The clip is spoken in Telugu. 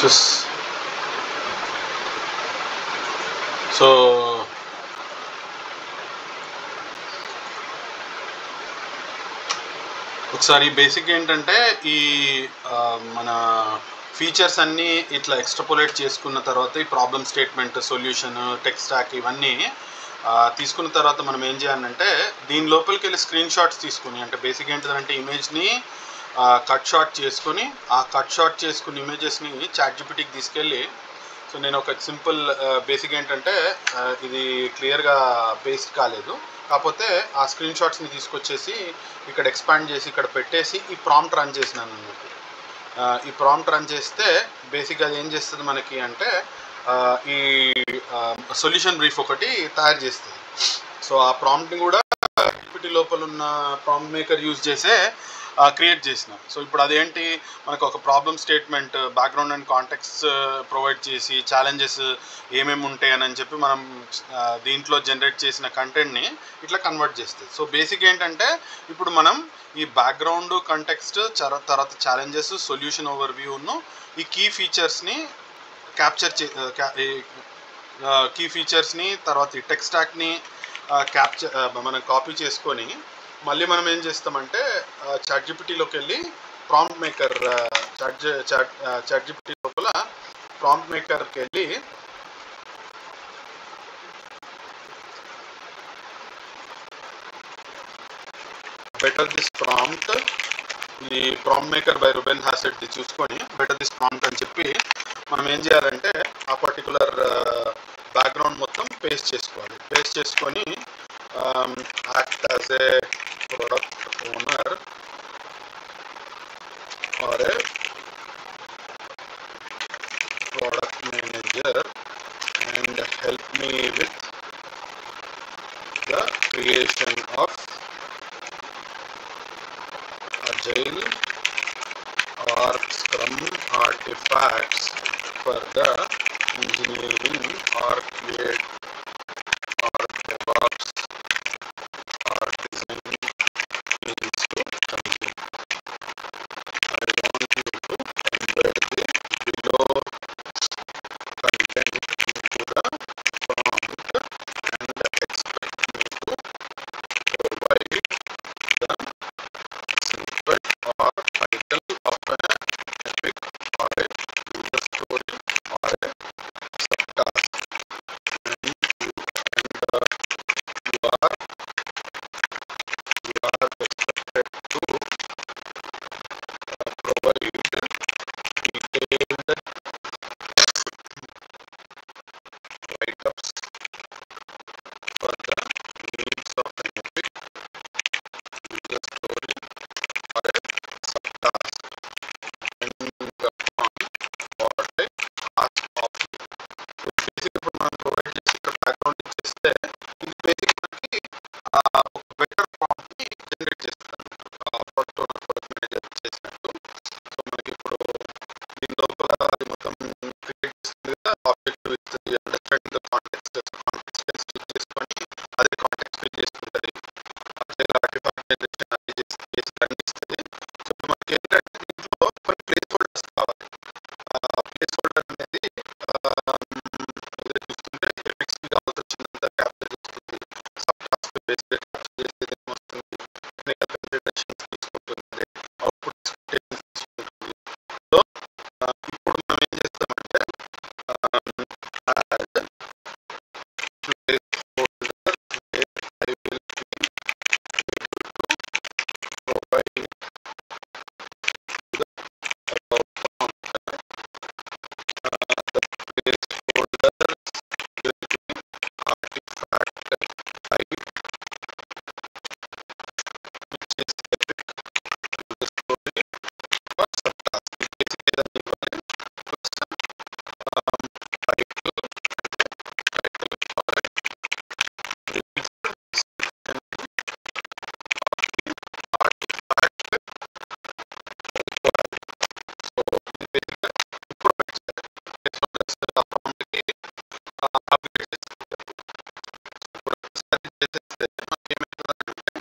just సో ఒకసారి బేసిక్ ఏంటంటే ఈ మన ఫీచర్స్ అన్నీ ఇట్లా ఎక్స్ట్రాపోలేట్ చేసుకున్న తర్వాత ఈ problem statement, solution, text stock ఇవన్నీ తీసుకున్న తర్వాత మనం ఏం చేయాలంటే దీని లోపలికి వెళ్ళి స్క్రీన్ షాట్స్ తీసుకుని, అంటే బేసిక్ ఏంటంటే ఇమేజ్ని కట్ షాట్ చేసుకొని ఆ కట్ షాట్ చేసుకున్న ఇమేజెస్ని చాట్ జీపీటీకి తీసుకెళ్ళి, సో నేను ఒక సింపుల్ బేసిక్ ఏంటంటే ఇది క్లియర్గా పేస్ట్ కాలేదు, కాకపోతే ఆ స్క్రీన్ షాట్స్ని తీసుకొచ్చేసి ఇక్కడ ఎక్స్పాండ్ చేసి ఇక్కడ పెట్టేసి ఈ ప్రాంప్ట్ రన్ చేసినాను అన్నట్టు. ఈ ప్రాంప్ట్ రన్ చేస్తే బేసిక్గా అది ఏం చేస్తుంది మనకి అంటే ఈ సొల్యూషన్ బ్రీఫ్ ఒకటి తయారు చేస్తుంది. సో ఆ ప్రాంప్ట్ని కూడా జీపీటీ లోపల ఉన్న ప్రాంప్ట్ మేకర్ యూజ్ చేసే క్రియేట్ చేసినాం. సో ఇప్పుడు అదేంటి, మనకు ఒక problem statement, background and context provide చేసి ఛాలెంజెస్ ఏమేమి ఉంటాయని చెప్పి మనం దీంట్లో జనరేట్ చేసిన కంటెంట్ని ఇట్లా కన్వర్ట్ చేస్తుంది. సో బేసిక్ ఏంటంటే ఇప్పుడు మనం ఈ బ్యాక్గ్రౌండ్ కాంటెక్స్ట్ తర్వాత ఛాలెంజెస్, సొల్యూషన్ ఓవర్వ్యూను ఈ కీ ఫీచర్స్ని క్యాప్చర్ కీ ఫీచర్స్ని తర్వాత ఈ టెక్స్ట్ స్టాక్ని మనం కాపీ చేసుకొని మళ్ళీ మనం ఏం చేస్తామంటే చాట్ జీపీటీలోకి వెళ్ళి ప్రాంప్ట్ మేకర్ చాట్ జీపీటీ లోపల ప్రాంప్ట్ మేకర్కి వెళ్ళి బెటర్ దిస్ ప్రాంప్ట్, ఈ ప్రాంప్ట్ మేకర్ బై రుబెన్ హాసెట్ది చూసుకొని బెటర్ దిస్ ప్రాంప్ట్ అని చెప్పి మనం ఏం చేయాలంటే ఆ పర్టికులర్ బ్యాక్గ్రౌండ్ మొత్తం పేస్ట్ చేసుకోవాలి. పేస్ట్ చేసుకొని act as a product owner or a product manager and help me with the creation of agile or scrum artifacts for the engineering or create or DevOps or design teams to complete. I want you to embed the below content into the prompt and expect me to provide the snippet or title of an epic or a user story or a subtask, and you are expected to provide detailed write-ups for the needs of an epic, user story or a subtask, depending upon what I ask of you. So basic ఇప్పుడు మనం ప్రొవైడ్ చేసి ఇక్కడ బ్యాక్గ్రౌండ్ ఇచ్చేస్తే ఇది బేసిక్ మనకి ఒక బెటర్ ప్రాంప్ట్ని జనరేట్ చేస్తుంది ప్రొడక్ట్ మేనేజర్ చేసినట్టు. సో మనకి ఇప్పుడు దీని లోపల అది మొత్తం క్రియేట్ చేస్తుంది కదా, object with understanding the context choose చేసుకొని అదే కాంటెక్స్ట్ ఫిల్ చేసుకుంటుంది, అదే ఆర్టిఫాక్ట్ జనరేషన్ అది చేసి కనిపిస్తుంది. సో ఇప్పుడు మనకి ఏంటంటే దీంట్లో కొన్ని ప్లేస్ హోల్డర్స్ కావాలి. ప్లేస్ హోల్డర్ అనేది చూస్తుంటే ఎపిక్స్కి కావాల్సి వచ్చిందంతా క్యాప్చర్ చేస్తుంది, సబ్ టాస్క్ బేస్డ్ క్యాప్చర్ చేసేది ఏమొస్తుంది, కన్సిడరేషన్స్ తీసుకుంటుంది, అవుట్పుట్ ఎక్స్పెక్టేషన్స్ తీసుకుంటుంది. సో ఇప్పుడు మనం ఏం చేస్తామంటే add place holder I will be able to provide the above prompt. The placeholders will be artifact type, which is epic, user story or subtask. Basically దాన్ని ఇవ్వాలి plus title or a release description of the artifact required. So ఇది బేసిక్గా ఇప్పుడు ప్లేస్హోల్డర్స్ ఆ ప్రాంప్ట్కి అప్డేట్ చేస్తుంది. ఇప్పుడు ఒకసారి చేసేస్తే మనకి ఏమవుతుందంటే